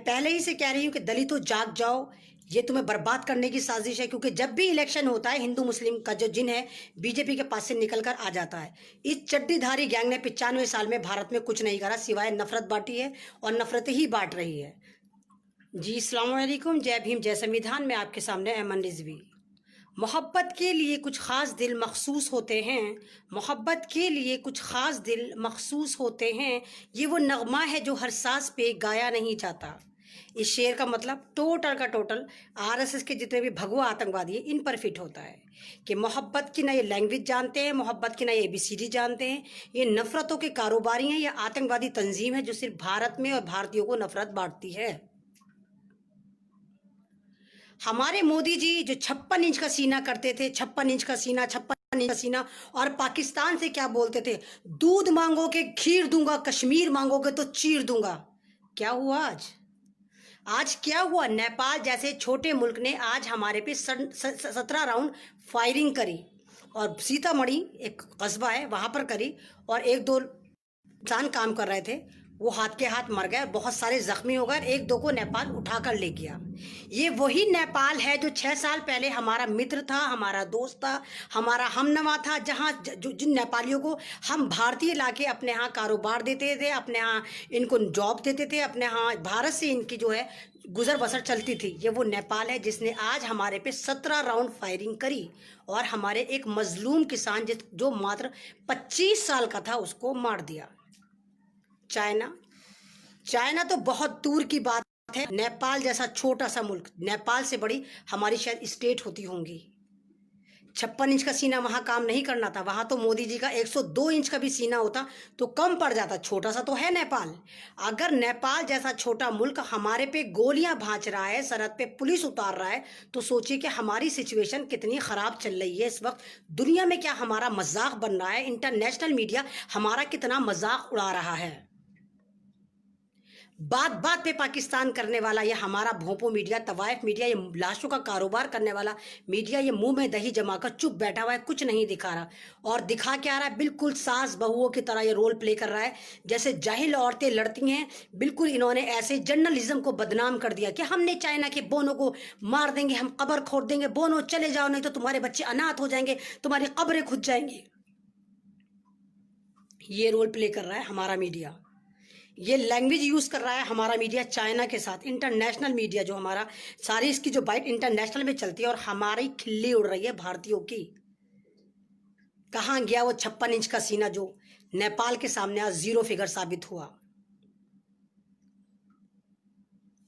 पहले ही से कह रही हूँ कि दलितों जाग जाओ, ये तुम्हें बर्बाद करने की साजिश है। क्योंकि जब भी इलेक्शन होता है हिंदू मुस्लिम का जो जिन है बीजेपी के पास से निकल कर आ जाता है। इस चड्डीधारी गैंग ने 95 साल में भारत में कुछ नहीं करा सिवाय नफरत बांटी है और नफरत ही बांट रही है। जी अस्सलाम वालेकुम, जय भीम, जय संविधान में आपके सामने अमन रिजवी। मोहब्बत के लिए कुछ ख़ास दिल मखसूस होते हैं, मोहब्बत के लिए कुछ ख़ास दिल मखसूस होते हैं, ये वो नगमा है जो हर सांस पे गाया नहीं जाता। इस शेर का मतलब टोटल का टोटल आरएसएस के जितने भी भगवा आतंकवादी है इन पर फिट होता है कि मोहब्बत की ना ये लैंग्वेज जानते हैं, मोहब्बत की ना ये ABCD जानते हैं। ये नफ़रतों के कारोबारी हैं, ये आतंकवादी तंजीम है जो सिर्फ भारत में और भारतीयों को नफरत बांटती है। हमारे मोदी जी जो 56 इंच का सीना करते थे, 56 इंच का सीना, 56 इंच का सीना, और पाकिस्तान से क्या बोलते थे, दूध मांगोगे खीर दूंगा, कश्मीर मांगोगे तो चीर दूंगा। क्या हुआ आज? आज क्या हुआ? नेपाल जैसे छोटे मुल्क ने आज हमारे पे 17 राउंड फायरिंग करी, और सीतामढ़ी एक कस्बा है वहां पर करी, और एक दो इंसान काम कर रहे थे, वो हाथ के हाथ मर गए, बहुत सारे जख्मी हो गए, एक दो को नेपाल उठा कर ले गया। ये वही नेपाल है जो 6 साल पहले हमारा मित्र था, हमारा दोस्त था, हमारा हमनवा था, जहाँ जिन नेपालियों को हम भारतीय लाके अपने यहाँ कारोबार देते थे, अपने यहाँ इनको जॉब देते थे, अपने यहाँ भारत से इनकी जो है गुजर बसर चलती थी। ये वो नेपाल है जिसने आज हमारे पे 17 राउंड फायरिंग करी और हमारे एक मजलूम किसान जो मात्र 25 साल का था उसको मार दिया। चाइना तो बहुत दूर की बात है। नेपाल जैसा छोटा सा मुल्क, नेपाल से बड़ी हमारी शायद स्टेट होती होंगी। 56 इंच का सीना वहां काम नहीं करना था, वहां तो मोदी जी का 102 इंच का भी सीना होता तो कम पड़ जाता। छोटा सा तो है नेपाल। अगर नेपाल जैसा छोटा मुल्क हमारे पे गोलियां भांज रहा है, सरहद पे पुलिस उतार रहा है, तो सोचिए कि हमारी सिचुएशन कितनी खराब चल रही है इस वक्त। दुनिया में क्या हमारा मजाक बन रहा है, इंटरनेशनल मीडिया हमारा कितना मजाक उड़ा रहा है। बात बात पे पाकिस्तान करने वाला ये हमारा भोंपो मीडिया, तवाइफ मीडिया, ये लाशों का कारोबार करने वाला मीडिया, ये मुंह में दही जमाकर चुप बैठा हुआ है, कुछ नहीं दिखा रहा। और दिखा क्या रहा है? बिल्कुल सास बहुओं की तरह ये रोल प्ले कर रहा है, जैसे जाहिल औरतें लड़ती हैं। बिल्कुल इन्होंने ऐसे जर्नलिज्म को बदनाम कर दिया कि हमने चाइना के बोनों को मार देंगे, हम कब्र खोद देंगे, बोनो चले जाओ नहीं तो तुम्हारे बच्चे अनाथ हो जाएंगे, तुम्हारी कब्रें खुद जाएंगी। ये रोल प्ले कर रहा है हमारा मीडिया, ये लैंग्वेज यूज कर रहा है हमारा मीडिया चाइना के साथ। इंटरनेशनल मीडिया जो हमारा, सारी इसकी जो बाइट इंटरनेशनल में चलती है और हमारी खिल्ली उड़ रही है भारतीयों की। कहाँ गया वो 56 इंच का सीना जो नेपाल के सामने आज जीरो फिगर साबित हुआ?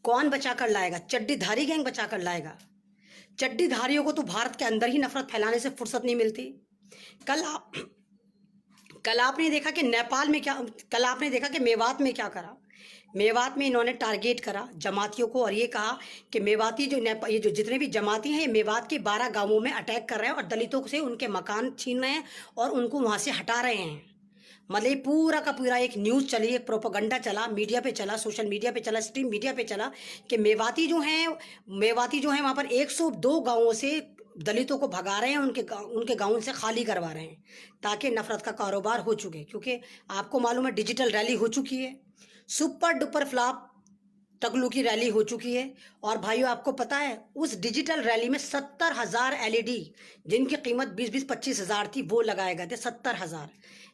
कौन बचा कर लाएगा? चड्डीधारी गैंग बचा कर लाएगा। चड्डीधारियों को तो भारत के अंदर ही नफरत फैलाने से फुर्सत नहीं मिलती। कल आपने देखा कि नेपाल में क्या, कल आपने देखा कि मेवात में क्या करा। मेवात में इन्होंने टारगेट करा जमातियों को और ये कहा कि मेवाती जो ये जो जितने भी जमाती हैं ये मेवात के 12 गांवों में अटैक कर रहे हैं और दलितों से उनके मकान छीन रहे हैं और उनको वहां से हटा रहे हैं। मतलब पूरा का पूरा एक न्यूज़ चली, एक प्रोपेगेंडा चला, मीडिया पे चला, सोशल मीडिया पे चला, स्ट्रीम मीडिया पे चला कि मेवाती जो हैं वहाँ पर 102 गांवों से दलितों को भगा रहे हैं, उनके गाँव से खाली करवा रहे हैं ताकि नफरत का कारोबार हो चुके। क्योंकि आपको मालूम है डिजिटल रैली हो चुकी है, सुपर डुपर फ्लॉप टगलू की रैली हो चुकी है। और भाइयों आपको पता है उस डिजिटल रैली में 70,000 LED जिनकी कीमत 20-25 हज़ार थी वो लगाए गए थे, 70,000।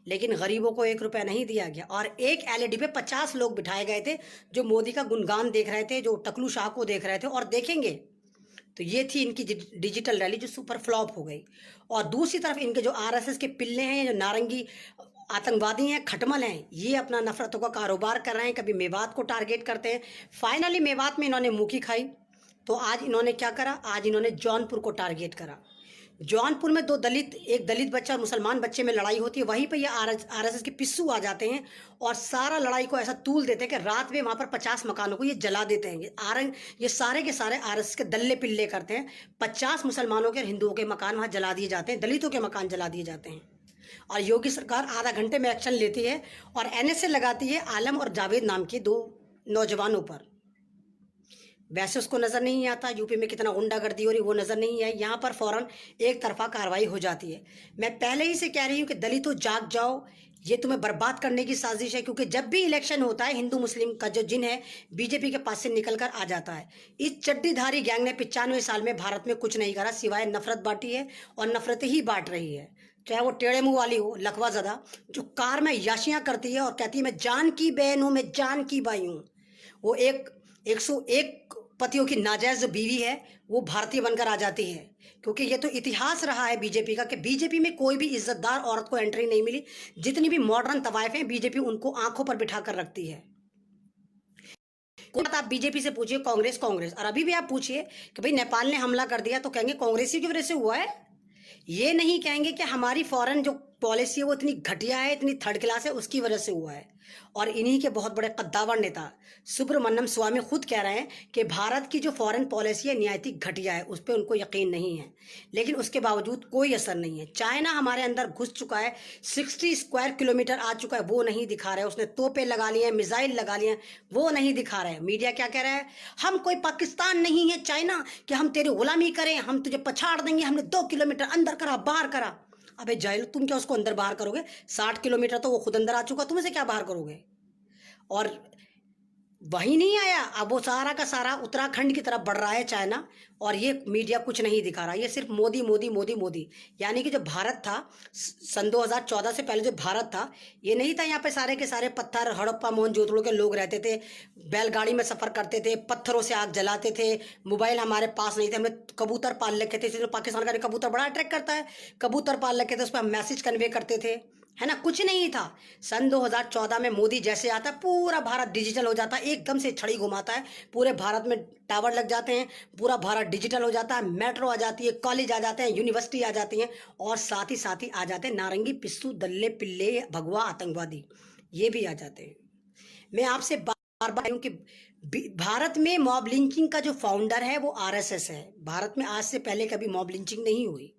लेकिन गरीबों को 1 रुपया नहीं दिया गया और एक LED पे 50 लोग बिठाए गए थे जो मोदी का गुणगान देख रहे थे, जो टकलू शाह को देख रहे थे और देखेंगे। तो ये थी इनकी डिजिटल रैली जो सुपर फ्लॉप हो गई। और दूसरी तरफ इनके जो RSS के पिल्ले हैं, जो नारंगी आतंकवादी हैं, खटमल हैं, ये अपना नफरतों का कारोबार कर रहे हैं। कभी मेवात को टारगेट करते हैं। फाइनली मेवात में इन्होंने मुँह की खाई तो आज इन्होंने क्या करा, आज इन्होंने जौनपुर को टारगेट करा। जौनपुर में एक दलित बच्चा और मुसलमान बच्चे में लड़ाई होती है, वहीं पे ये RSS के पिस्सू आ जाते हैं और सारा लड़ाई को ऐसा तूल देते हैं कि रात में वहाँ पर 50 मकानों को ये जला देते हैं। ये सारे के सारे RSS के दल्ले पिल्ले करते हैं। 50 मुसलमानों के और हिंदुओं के मकान वहाँ जला दिए जाते हैं, दलितों के मकान जला दिए जाते हैं। और योगी सरकार आधा घंटे में एक्शन लेती है और NSA लगाती है आलम और जावेद नाम के 2 नौजवानों पर। वैसे उसको नज़र नहीं आता यूपी में कितना गुंडागर्दी हो रही, वो नज़र नहीं आई। यहाँ पर फौरन एक तरफा कार्रवाई हो जाती है। मैं पहले ही से कह रही हूँ कि दलितों जाग जाओ, ये तुम्हें बर्बाद करने की साजिश है। क्योंकि जब भी इलेक्शन होता है हिंदू मुस्लिम का जो जिन है बीजेपी के पास से निकल कर आ जाता है। इस चड्डीधारी गैंग ने 95 साल में भारत में कुछ नहीं करा सिवाय नफरत बांटी है, और नफरत ही बांट रही है। चाहे वो टेढ़े मुंह वाली हो लकवा ज़दा, जो कार में याशियां करती है और कहती है मैं जान की बहन हूँ, मैं जान की भाई हूँ। वो 101 पतियों की नाजायज जो बीवी है वो भारतीय बनकर आ जाती है। क्योंकि ये तो इतिहास रहा है बीजेपी का कि बीजेपी में कोई भी इज्जतदार औरत को एंट्री नहीं मिली। जितनी भी मॉडर्न तवाइफ हैं बीजेपी उनको आंखों पर बिठा कर रखती है। कोई बात आप बीजेपी से पूछिए, कांग्रेस कांग्रेस, और अभी भी आप पूछिए कि भाई नेपाल ने हमला कर दिया तो कहेंगे कांग्रेसी की वजह से हुआ है। ये नहीं कहेंगे कि हमारी फॉरेन जो पॉलिसी है वो इतनी घटिया है, इतनी थर्ड क्लास है, उसकी वजह से हुआ है। और इन्हीं के बहुत बड़े कद्दावर नेता सुब्रमण्यम स्वामी खुद कह रहे हैं कि भारत की जो फॉरेन पॉलिसी है नहायत घटिया है, उस पर उनको यकीन नहीं है। लेकिन उसके बावजूद कोई असर नहीं है। चाइना हमारे अंदर घुस चुका है, 60 स्क्वायर किलोमीटर आ चुका है, वो नहीं दिखा रहा है। उसने तोपे लगा लिए हैं, मिसाइल लगा लिए हैं, वो नहीं दिखा रहा है। मीडिया क्या कह रहा है, हम कोई पाकिस्तान नहीं है चाइना कि हम तेरी गुलामी करें, हम तुझे पछाड़ देंगे, हमने 2 किलोमीटर अंदर करा बाहर करा। अबे जाहिल, तुम क्या उसको अंदर बाहर करोगे? 60 किलोमीटर तो वो खुद अंदर आ चुका, तुम इसे क्या बाहर करोगे? और वही नहीं आया, अब वो सारा का सारा उत्तराखंड की तरफ बढ़ रहा है चाइना। और ये मीडिया कुछ नहीं दिखा रहा, ये सिर्फ मोदी मोदी मोदी मोदी। यानी कि जो भारत था सन 2014 से पहले, जो भारत था ये नहीं था। यहाँ पे सारे के सारे पत्थर, हड़प्पा मोहनजोदड़ो के लोग रहते थे, बैलगाड़ी में सफ़र करते थे, पत्थरों से आग जलाते थे, मोबाइल हमारे पास नहीं थे, हमने कबूतर पाल रखे थे। इसलिए पाकिस्तान का कबूतर बड़ा अट्रैक्ट करता है, कबूतर पाल रखे थे, उस पर हम मैसेज कन्वे करते थे, है ना। कुछ नहीं था। सन 2014 में मोदी जैसे आता है पूरा भारत डिजिटल हो जाता है, एकदम से छड़ी घुमाता है, पूरे भारत में टावर लग जाते हैं, पूरा भारत डिजिटल हो जाता है, मेट्रो आ जाती है, कॉलेज आ जाते हैं, यूनिवर्सिटी आ जाती हैं, और साथ ही आ जाते हैं नारंगी पिस्सू दल्ले पिल्ले भगवा आतंकवादी, ये भी आ जाते हैं। मैं आपसे बार बार हूँ कि भारत में मॉब लिंचिंग का जो फाउंडर है वो आरएसएस है। भारत में आज से पहले कभी मॉब लिंचिंग नहीं हुई।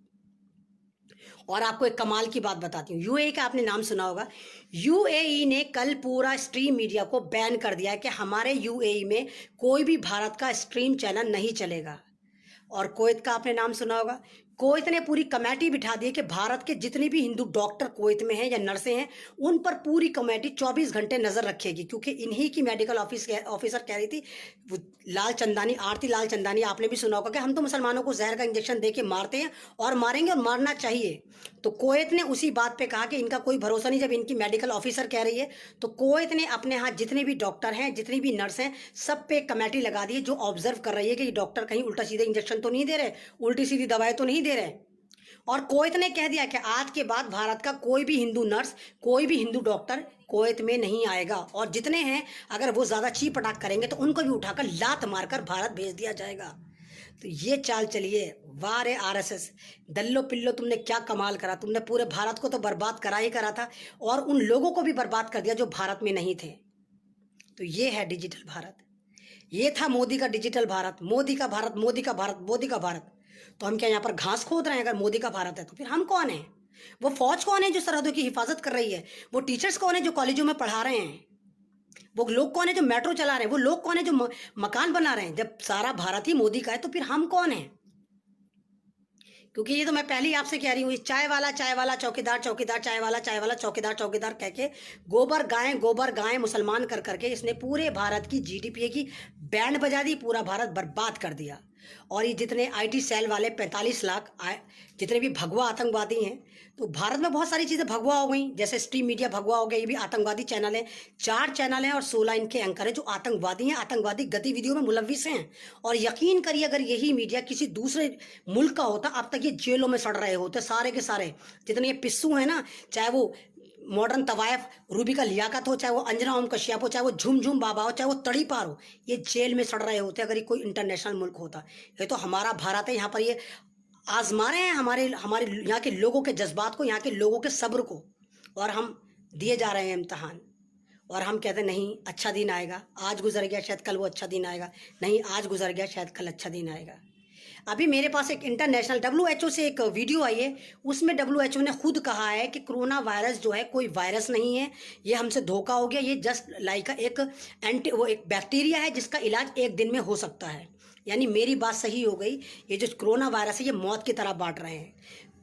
और आपको एक कमाल की बात बताती हूँ, यूएई का आपने नाम सुना होगा। यूएई ने कल पूरा स्ट्रीम मीडिया को बैन कर दिया है कि हमारे यूएई में कोई भी भारत का स्ट्रीम चैनल नहीं चलेगा। और कुवैत का आपने नाम सुना होगा, कुवैत ने पूरी कमेटी बिठा दी है कि भारत के जितने भी हिंदू डॉक्टर कुवैत में हैं या नर्सें हैं उन पर पूरी कमेटी 24 घंटे नज़र रखेगी। क्योंकि इन्हीं की मेडिकल ऑफिसर कह रही थी, लाल चंदानी, आरती लाल चंदानी, आपने भी सुना होगा कि हम तो मुसलमानों को जहर का इंजेक्शन दे के मारते हैं और मारेंगे और मारना चाहिए। तो कुवैत ने उसी बात पे कहा कि इनका कोई भरोसा नहीं। जब इनकी मेडिकल ऑफिसर कह रही है तो कुवैत ने अपने यहाँ जितने भी डॉक्टर हैं, जितनी भी नर्स हैं, सब पे कमेटी लगा दी है जो ऑब्जर्व कर रही है कि ये डॉक्टर कहीं उल्टा सीधे इंजेक्शन तो नहीं दे रहे, उल्टी सीधी दवाएं तो नहीं दे रहे। और कुवैत ने कह दिया कि आज के बाद भारत का कोई भी हिंदू नर्स, कोई भी हिंदू डॉक्टर कुवैत में नहीं आएगा, और जितने हैं अगर वो ज़्यादा चीप पटाख करेंगे तो उनको भी उठाकर लात मारकर भारत भेज दिया जाएगा। तो ये चाल चलिए, वाह रे आरएसएस, दल्लो पिल्लो, तुमने क्या कमाल करा। तुमने पूरे भारत को तो बर्बाद करा ही करा था, और उन लोगों को भी बर्बाद कर दिया जो भारत में नहीं थे। तो ये है डिजिटल भारत, ये था मोदी का डिजिटल भारत, मोदी का भारत, मोदी का भारत, मोदी का भारत। तो हम क्या यहाँ पर घास खोद रहे हैं? अगर मोदी का भारत है तो फिर हम कौन है? वो फौज कौन है जो सरहदों की हिफाजत कर रही है? वो टीचर्स कौन है जो कॉलेजों में पढ़ा रहे हैं? वो लोग कौन है जो मेट्रो चला रहे हैं? वो लोग कौन है जो मकान बना रहे हैं? जब सारा भारत ही मोदी का है तो फिर हम कौन है? क्योंकि ये तो मैं पहले ही आपसे कह रही हूँ, चाय वाला चौकीदार चौकीदार, चाय वाला चौकीदार चौकीदार कह के गोबर गाय मुसलमान कर करके इसने पूरे भारत की जीडीपी की बैंड बजा दी, पूरा भारत बर्बाद कर दिया। और ये जितने आईटी सेल वाले 45 लाख जितने भी भगवा आतंकवादी हैं, तो भारत में बहुत सारी चीज़ें भगवा हो गई। जैसे स्ट्रीम मीडिया भगवा हो गया, ये भी आतंकवादी चैनल है। 4 चैनल हैं और 16 इनके एंकर हैं जो आतंकवादी हैं, आतंकवादी गतिविधियों में मुलविस हैं। और यकीन करिए अगर यही मीडिया किसी दूसरे मुल्क का होता, अब तक ये जेलों में सड़ रहे होते सारे के सारे। जितने ये पिस्सू हैं ना, चाहे वो मॉडर्न तवायफ रूबिका लियाकत हो, चाहे वो अंजना ओम कश्यप हो, चाहे वो झुमझुम बाबा हो, चाहे वो तड़ीपार हो, ये जेल में सड़ रहे होते अगर ये कोई इंटरनेशनल मुल्क होता। ये तो हमारा भारत है, यहाँ पर ये आजमा रहे हैं हमारे हमारे यहाँ के लोगों के जज्बात को, यहाँ के लोगों के सब्र को, और हम दिए जा रहे हैं इम्तहान। और हम कहते हैं नहीं, अच्छा दिन आएगा, आज गुजर गया शायद कल वो अच्छा दिन आएगा, नहीं आज गुजर गया शायद कल अच्छा दिन आएगा। अभी मेरे पास एक इंटरनेशनल WHO से एक वीडियो आई है, उसमें WHO ने खुद कहा है कि कोरोना वायरस जो है कोई वायरस नहीं है, ये हमसे धोखा हो गया, ये जस्ट लाइक एक एक बैक्टीरिया है जिसका इलाज एक दिन में हो सकता है। यानी मेरी बात सही हो गई, ये जो कोरोना वायरस है ये मौत की तरह बांट रहे हैं।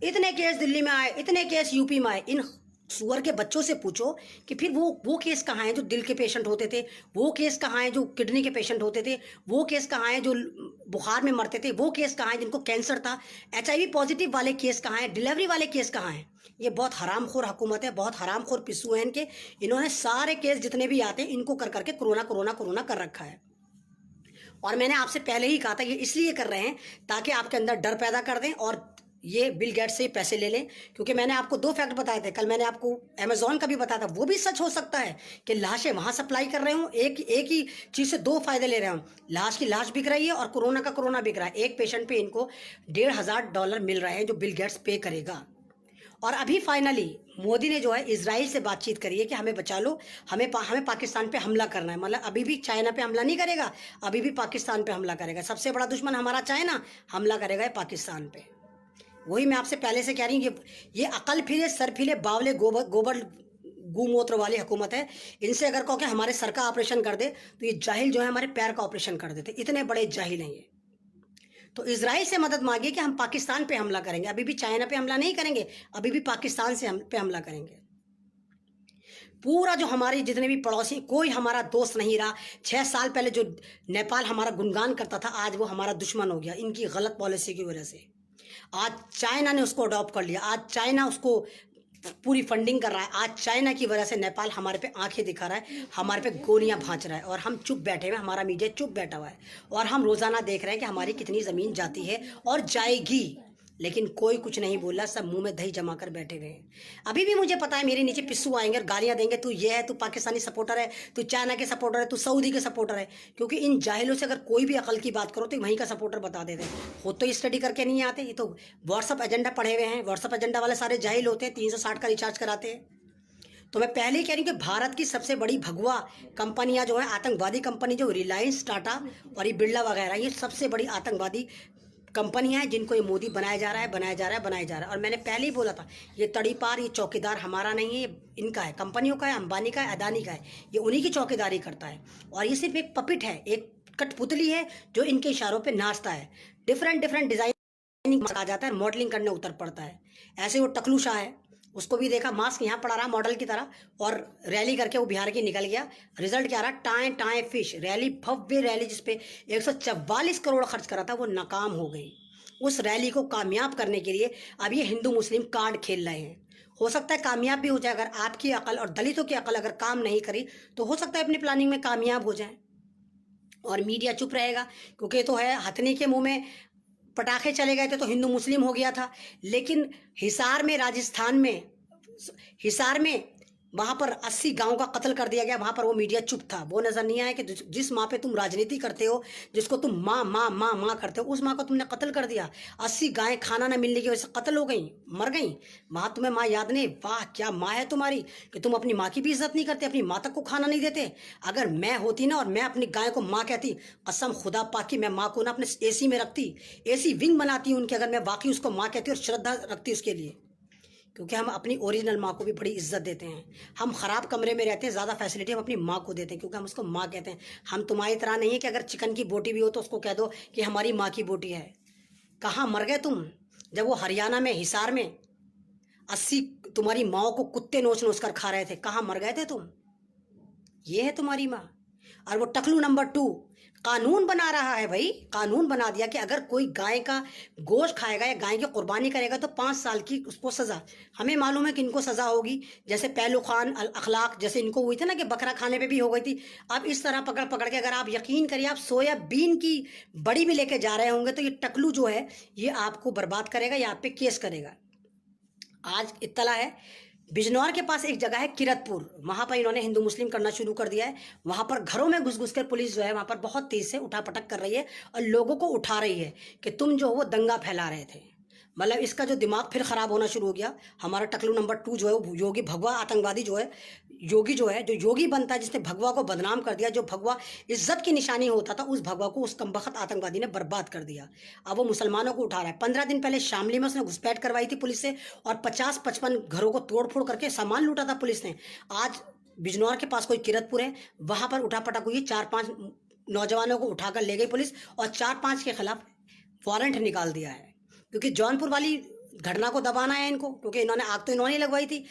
इतने केस दिल्ली में आए, इतने केस यूपी में आए, इन सुअर के बच्चों से पूछो कि फिर वो केस कहाँ हैं जो दिल के पेशेंट होते थे, वो केस कहाँ हैं जो किडनी के पेशेंट होते थे, वो केस कहाँ हैं जो बुखार में मरते थे, वो केस कहाँ हैं जिनको कैंसर था, HIV पॉजिटिव वाले केस कहाँ हैं, डिलीवरी वाले केस कहाँ हैं। ये बहुत हरामखोर हुकूमत है, बहुत हरामखोर पिस्सू है इनके। इन्होंने सारे केस जितने भी आते हैं इनको कर करके कोरोना कोरोना कोरोना कर रखा है। और मैंने आपसे पहले ही कहा था ये इसलिए कर रहे हैं ताकि आपके अंदर डर पैदा कर दें और ये बिल गेट्स से पैसे ले लें। क्योंकि मैंने आपको 2 फैक्ट बताए थे, कल मैंने आपको अमेजोन का भी बताया था, वो भी सच हो सकता है कि लाशें वहाँ सप्लाई कर रहे हूँ, एक ही चीज़ से 2 फायदे ले रहे हूँ, लाश की लाश बिक रही है और कोरोना का कोरोना बिक रहा है। एक पेशेंट पे इनको $1,500 मिल रहे हैं जो बिल गेट्स पे करेगा। और अभी फाइनली मोदी ने जो है इजराइल से बातचीत करी है कि हमें बचा लो, हमें पाकिस्तान पे हमला करना है। मतलब अभी भी चाइना पे हमला नहीं करेगा, अभी भी पाकिस्तान पे हमला करेगा। सबसे बड़ा दुश्मन हमारा चाइना, हमला करेगा पाकिस्तान पे। वही मैं आपसे पहले से कह रही हूँ, ये अकल फिरे सर फिरे बावले गोबर गूमूत्र वाली हुकूमत है। इनसे अगर कहो कि हमारे सर का ऑपरेशन कर दे तो ये जाहिल जो है हमारे पैर का ऑपरेशन कर देते, इतने बड़े जाहिल हैं ये। तो इजराइल से मदद मांगी कि हम पाकिस्तान पे हमला करेंगे, अभी भी चाइना पे हमला नहीं करेंगे, अभी भी पाकिस्तान से पे हमला करेंगे। पूरा जो हमारे जितने भी पड़ोसी, कोई हमारा दोस्त नहीं रहा। 6 साल पहले जो नेपाल हमारा गुणगान करता था, आज वो हमारा दुश्मन हो गया इनकी गलत पॉलिसी की वजह से। आज चाइना ने उसको अडॉप्ट कर लिया, आज चाइना उसको पूरी फंडिंग कर रहा है। आज चाइना की वजह से नेपाल हमारे पे आंखें दिखा रहा है, हमारे पे गोलियां भांच रहा है और हम चुप बैठे हुए, हमारा मीडिया चुप बैठा हुआ है और हम रोज़ाना देख रहे हैं कि हमारी कितनी ज़मीन जाती है और जाएगी, लेकिन कोई कुछ नहीं बोला, सब मुंह में दही जमा कर बैठे हुए हैं। अभी भी मुझे पता है मेरे नीचे पिस्सू आएंगे और गालियां देंगे, तू ये है, तू पाकिस्तानी सपोर्टर है, तू चाइना के सपोर्टर है, तू सऊदी के सपोर्टर है। क्योंकि इन जाहिलों से अगर कोई भी अकल की बात करो तो वहीं का सपोर्टर बता देते हैं। खुद तो स्टडी करके नहीं आते, ये तो व्हाट्सअप एजेंडा पढ़े हुए हैं। व्हाट्सअप एजेंडा वाले सारे जाहिल होते हैं, 360 का रिचार्ज कराते हैं। तो मैं पहले ही कह रही हूँ कि भारत की सबसे बड़ी भगवा कंपनियां जो है, आतंकवादी कंपनी, जो रिलायंस, टाटा और ये बिरला वगैरह, ये सबसे बड़ी आतंकवादी कंपनियां हैं जिनको ये मोदी बनाया जा रहा है, बनाया जा रहा है, बनाया जा रहा है। और मैंने पहले ही बोला था, ये तड़ीपार, ये चौकीदार हमारा नहीं है, इनका है, कंपनियों का है, अंबानी का है, अदानी का है। ये उन्हीं की चौकीदारी करता है और ये सिर्फ एक पपिट है, एक कठपुतली है जो इनके इशारों पर नाचता है। डिफरेंट डिजाइन आ जाता है, मॉडलिंग करने उतर पड़ता है। ऐसे वो टकलू शाह है, उसको भी देखा, मास्क यहाँ पड़ा रहा मॉडल की तरह और रैली करके वो बिहार की निकल गया। रिजल्ट क्या रहा? टाए टाए फिश रैली, भव्य रैली जिसपे 144 करोड़ खर्च करा था, वो नाकाम हो गई। उस रैली को कामयाब करने के लिए अब ये हिंदू मुस्लिम कार्ड खेल रहे हैं। हो सकता है कामयाब भी हो जाए, अगर आपकी अकल और दलितों की अकल अगर काम नहीं करी तो हो सकता है अपनी प्लानिंग में कामयाब हो जाए और मीडिया चुप रहेगा। क्योंकि तो है, हथनी के मुंह में पटाखे चले गए थे तो हिंदू मुस्लिम हो गया था। लेकिन हिसार में, राजस्थान में, हिसार में वहां पर 80 गांव का कत्ल कर दिया गया, वहां पर वो मीडिया चुप था। वो नजर नहीं आया कि जिस माँ पे तुम राजनीति करते हो, जिसको तुम माँ माँ माँ माँ करते हो, उस माँ को तुमने कत्ल कर दिया। 80 गायें खाना न मिलने की वजह से कत्ल हो गई, मर गई। माँ तुम्हें माँ याद नहीं? वाह क्या माँ है तुम्हारी कि तुम अपनी माँ की भी इज्जत नहीं करते, अपनी माँ तक को खाना नहीं देते। अगर मैं होती ना और मैं अपनी गाय को माँ कहती, कसम खुदा पाक की, मैं माँ को ना अपने AC में रखती, AC विंग बनाती उनकी, अगर मैं वाकई उसको माँ कहती और श्रद्धा रखती उसके लिए। क्योंकि हम अपनी ओरिजिनल माँ को भी बड़ी इज्जत देते हैं। हम ख़राब कमरे में रहते हैं, ज़्यादा फैसिलिटी हम अपनी माँ को देते हैं क्योंकि हम उसको माँ कहते हैं। हम तुम्हारी तरह नहीं है कि अगर चिकन की बोटी भी हो तो उसको कह दो कि हमारी माँ की बोटी है। कहाँ मर गए तुम जब वो हरियाणा में, हिसार में 80 तुम्हारी माओ को कुत्ते नोच नोच कर खा रहे थे? कहाँ मर गए थे तुम? ये है तुम्हारी माँ। और वो टकलू नंबर 2 कानून बना रहा है भाई, कानून बना दिया कि अगर कोई गाय का गोश्त खाएगा या गाय की कुर्बानी करेगा तो 5 साल की उसको सज़ा। हमें मालूम है कि इनको सज़ा होगी, जैसे पहलू खान अल अखलाक जैसे इनको हुई थी ना कि बकरा खाने पे भी हो गई थी। अब इस तरह पकड़ पकड़ के, अगर आप यकीन करिए, आप सोयाबीन की बड़ी भी लेके जा रहे होंगे तो ये टकलू जो है ये आपको बर्बाद करेगा या आप पे केस करेगा। आज इत्तला है बिजनौर के पास एक जगह है किरतपुर, वहां पर इन्होंने हिंदू मुस्लिम करना शुरू कर दिया है। वहां पर घरों में घुस घुस कर पुलिस जो है वहां पर बहुत तेज से उठापटक कर रही है और लोगों को उठा रही है कि तुम जो हो वो दंगा फैला रहे थे। मतलब इसका जो दिमाग फिर ख़राब होना शुरू हो गया। हमारा टकलू नंबर 2 जो है वो योगी भगवा आतंकवादी जो है, योगी जो है, जो योगी बनता है, जिसने भगवा को बदनाम कर दिया, जो भगवा इज्जत की निशानी होता था, उस भगवा को उस कमबख्त आतंकवादी ने बर्बाद कर दिया। अब वो मुसलमानों को उठा रहा है। 15 दिन पहले शामली में उसने घुसपैठ करवाई थी पुलिस से और 50-55 घरों को तोड़ फोड़ करके सामान लूटा था पुलिस ने। आज बिजनौर के पास कोई किरतपुर है, वहां पर उठापटक हुई, 4-5 नौजवानों को उठाकर ले गई पुलिस और 4-5 के खिलाफ वारंट निकाल दिया है। क्योंकि जौनपुर वाली घटना को दबाना है इनको, क्योंकि इन्होंने आग तो इन्होंने लगवाई थी,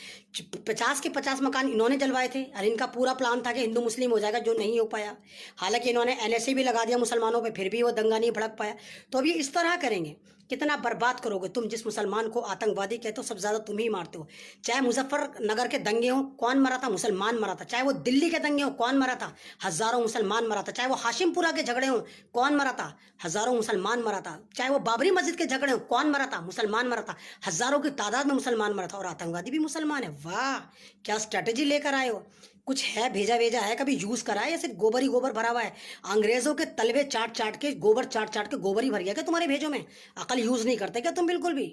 50 के 50 मकान इन्होंने जलवाए थे और इनका पूरा प्लान था कि हिंदू मुस्लिम हो जाएगा, जो नहीं हो पाया। हालांकि इन्होंने एनएसए भी लगा दिया मुसलमानों पे, फिर भी वो दंगा नहीं भड़क पाया। तो अब ये इस तरह करेंगे, कितना बर्बाद करोगे तुम। जिस मुसलमान को आतंकवादी कहते हो, सबसे ज़्यादा तुम ही मारते हो। चाहे मुजफ्फरनगर के दंगे हो, कौन मरा था? मुसलमान मरा था। चाहे वो दिल्ली के दंगे हो, कौन मरा था? हज़ारों मुसलमान मरा था। चाहे वो हाशिमपुरा के झगड़े हो, कौन मरा था? हज़ारों मुसलमान मरा था। चाहे वो बाबरी मस्जिद के झगड़े हो, कौन मरा था? मुसलमान मरा था। हज़ारों की तादाद में मुसलमान मरा था और आतंकवादी भी मुसलमान है। वाह, क्या स्ट्रैटेजी लेकर आए हो। कुछ है, भेजा भेजा है, कभी यूज़ करा है या सिर्फ गोबर ही गोबर भरा हुआ है? अंग्रेज़ों के तलवे चाट चाट के, गोबर चाट चाट के गोबर ही भर गया क्या तुम्हारे भेजों में? अकल यूज़ नहीं करते क्या तुम? बिल्कुल भी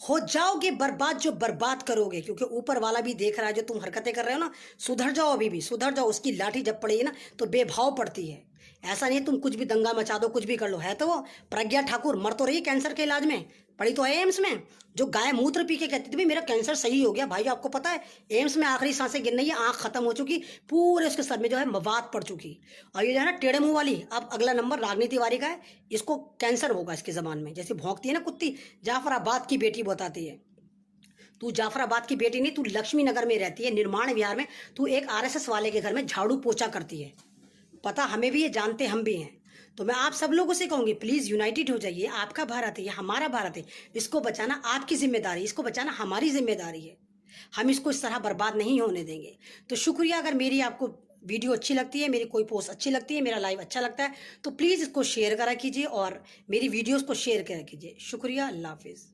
हो जाओगे बर्बाद जो बर्बाद करोगे, क्योंकि ऊपर वाला भी देख रहा है जो तुम हरकतें कर रहे हो ना। सुधर जाओ, अभी भी सुधर जाओ। उसकी लाठी जब पड़ेगी ना तो बेभाव पड़ती है। ऐसा नहीं तुम कुछ भी दंगा मचा दो, कुछ भी कर लो। है तो वो प्रज्ञा ठाकुर मर तो रही कैंसर के इलाज में, पड़ी तो है एम्स में, जो गाय मूत्र पी के कहती थी भाई मेरा कैंसर सही हो गया। भाई आपको पता है एम्स में आखिरी सांसें गिन रही है, आंख खत्म हो चुकी, पूरे उसके सर में जो है मवाद पड़ चुकी। और ये जो है ना टेढ़े मुंह वाली, अब अगला नंबर रागनी तिवारी का है, इसको कैंसर होगा इसकी जबान में, जैसे भौंकती है ना कुत्ती। जाफराबाद की बेटी बताती है, तू जाफराबाद की बेटी नहीं, तू लक्ष्मी नगर में रहती है, निर्माण विहार में। तू एक आरएसएस वाले के घर में झाड़ू पोछा करती है। पता हमें भी, ये जानते हम भी हैं। तो मैं आप सब लोगों से कहूंगी, प्लीज यूनाइटेड हो जाइए। आपका भारत है, ये हमारा भारत है। इसको बचाना आपकी जिम्मेदारी, इसको बचाना हमारी जिम्मेदारी है। हम इसको इस तरह बर्बाद नहीं होने देंगे। तो शुक्रिया। अगर मेरी आपको वीडियो अच्छी लगती है, मेरी कोई पोस्ट अच्छी लगती है, मेरा लाइव अच्छा लगता है, तो प्लीज़ इसको शेयर करा कीजिए और मेरी वीडियोस को शेयर करा कीजिए। शुक्रिया। अल्लाह हाफिज़।